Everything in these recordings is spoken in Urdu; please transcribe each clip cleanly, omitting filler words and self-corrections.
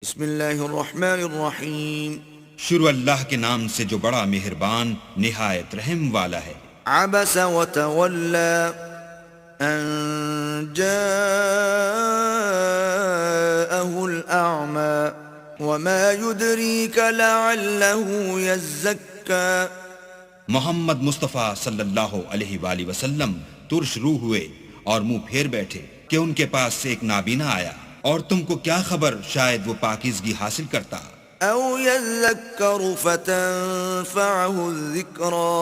بسم اللہ الرحمن الرحیم. شروع اللہ کے نام سے جو بڑا مہربان نہایت رحم والا ہے. عبس وتولى ان جاءه الأعمى وما يدريك لعله يزكى. محمد مصطفیٰ صلی اللہ علیہ وآلہ وسلم ترش روح ہوئے اور منہ پھیر بیٹھے کہ ان کے پاس سے ایک نابینا آیا، اور تم کو کیا خبر شاید وہ پاکیزگی حاصل کرتا. او يذكر فتنفعه الذكرى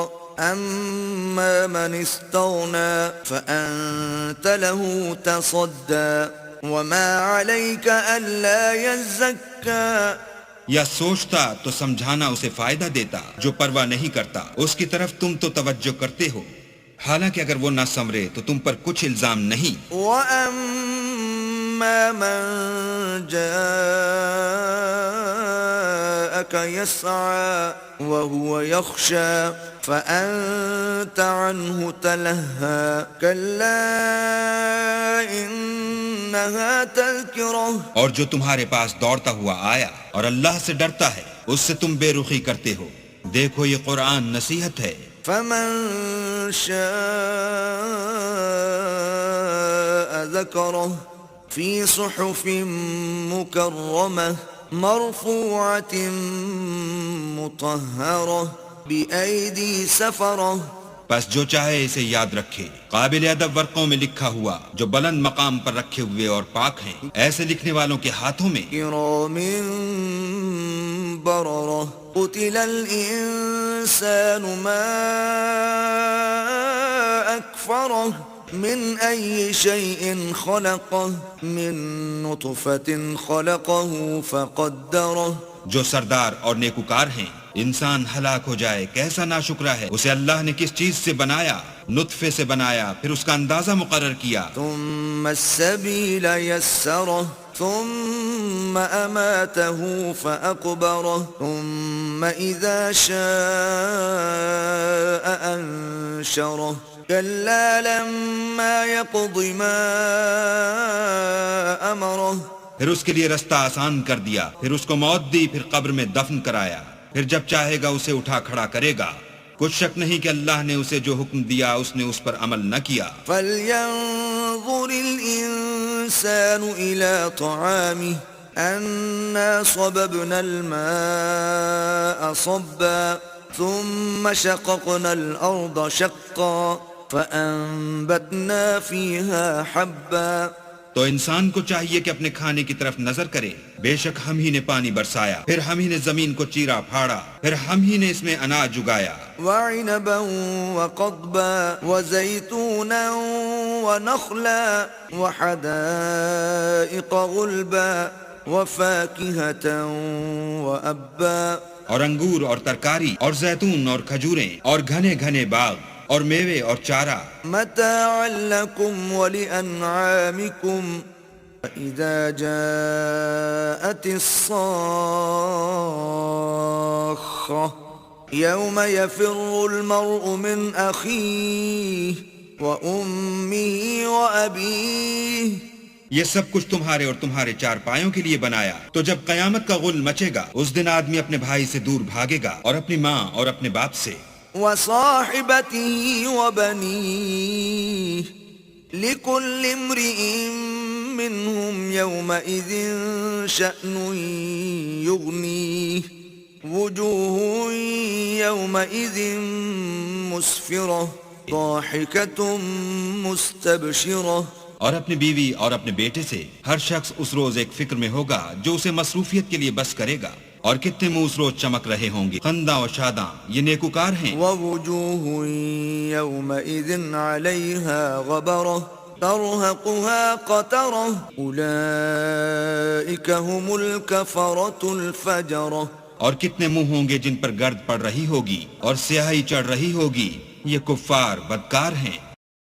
اما من استغنى فأنت له تصدى وما عليك ألا يزكى. یا سوچتا تو سمجھانا اسے فائدہ دیتا، جو پرواہ نہیں کرتا اس کی طرف تم تو توجہ کرتے ہو، حالانکہ اگر وہ نہ سمرے تو تم پر کچھ الزام نہیں. وَأَمَّا مَن جَاءَكَ يَسْعَى وَهُوَ يَخْشَى فَأَنْتَ عَنْهُ تَلَهَّى كَلَّا إِنَّهَا تَذْكِرَةٌ. اور جو تمہارے پاس دوڑتا ہوا آیا اور اللہ سے ڈرتا ہے اس سے تم بے رخی کرتے ہو. دیکھو یہ قرآن نصیحت ہے. فَمَن شَاءَ ذَكَرَهُ فِي صُحُفٍ مُكَرَّمَةٍ مَرْفُوعَةٍ مُطَهَّرَةٍ بِأَيْدِي سَفَرَةٍ. پس جو چاہے اسے یاد رکھے، قابل ادب ورقوں میں لکھا ہوا جو بلند مقام پر رکھے ہوئے اور پاک ہیں، ایسے لکھنے والوں کے ہاتھوں میں. كِرَامٍ بَرَرَةٍ قُتِلَ الْإِنسَانُ مَا أَكْفَرَهُ من أي شيء خلقه من نطفة خلقه فقدره. جو سردار اور نیکوکار ہیں، انسان ہلاک ہو جائے کیسا ناشکرا ہے. اسے اللہ نے کس چیز سے بنایا؟ نطفے سے بنایا، پھر اس کا اندازہ مقرر کیا. ثم السبيل يسره ثم أماته فأقبره ثم إذا شاء أنشره كلا لما يقض ما أمره. پھر اس کے لیے رستہ آسان کر دیا، پھر اس کو موت دی، پھر قبر میں دفن کرایا، پھر جب چاہے گا اسے اٹھا کھڑا کرے گا. کچھ شک نہیں کہ اللہ نے اسے جو حکم دیا اس نے اس پر عمل نہ کیا. فَلْيَنظُرِ الْإِنسَانُ إِلَى طَعَامِهِ أَنَّا صَبَبْنَا الْمَاءَ صَبًّا ثُمَّ شَقَقْنَا الْأَرْضَ شَقًّا فَأَنبَتْنَا فِيهَا حَبًّا. تو انسان کو چاہیے کہ اپنے کھانے کی طرف نظر کرے. بے شک ہم ہی نے پانی برسایا، پھر ہم ہی نے زمین کو چیرا پھاڑا، پھر ہم ہی نے اس میں اناج اگایا. وَعِنَبًا وَقَضْبًا وَزَيْتُونًا وَنَخْلًا وَحَدَائِقَ غُلْبًا وَفَاكِهَةً وَأَبًّا. اور انگور اور ترکاری اور زیتون اور کھجوریں اور گھنے گھنے باغ اور میوے اور چارہ. متاعا لكم ولأنعامكم. فإذا جاءت الصاخة يوم يفر المرء من أخيه وأمه وأبيه. یہ سب کچھ تمہارے اور تمہارے چار پایوں کے لیے بنایا. تو جب قیامت کا غل مچے گا اس دن آدمی اپنے بھائی سے دور بھاگے گا اور اپنی ماں اور اپنے باپ سے. وصاحبته وبنيه لكل امرئ منهم يومئذ شأن يغنيه. وجوه يومئذ مسفرة ضاحكة مستبشرة. اور اپنی بیوی اور اپنے بیٹے سے ہر شخص اس روز ایک فکر میں ہوگا جو اسے مصروفیت کے لیے بس کرے گا. اور کتنے منہ اس روز چمک رہے ہوں گے، خنداں و شاداں. یہ نیکوکار ہیں. ووجوه يومئذ عليها غبرة ترهقها قترة أولئك هم الكفرة الفجرة. اور کتنے منہ ہوں گے جن پر گرد پڑ رہی ہوگی اور سیاہی چڑھ رہی ہوگی. یہ کفار بدکار ہیں.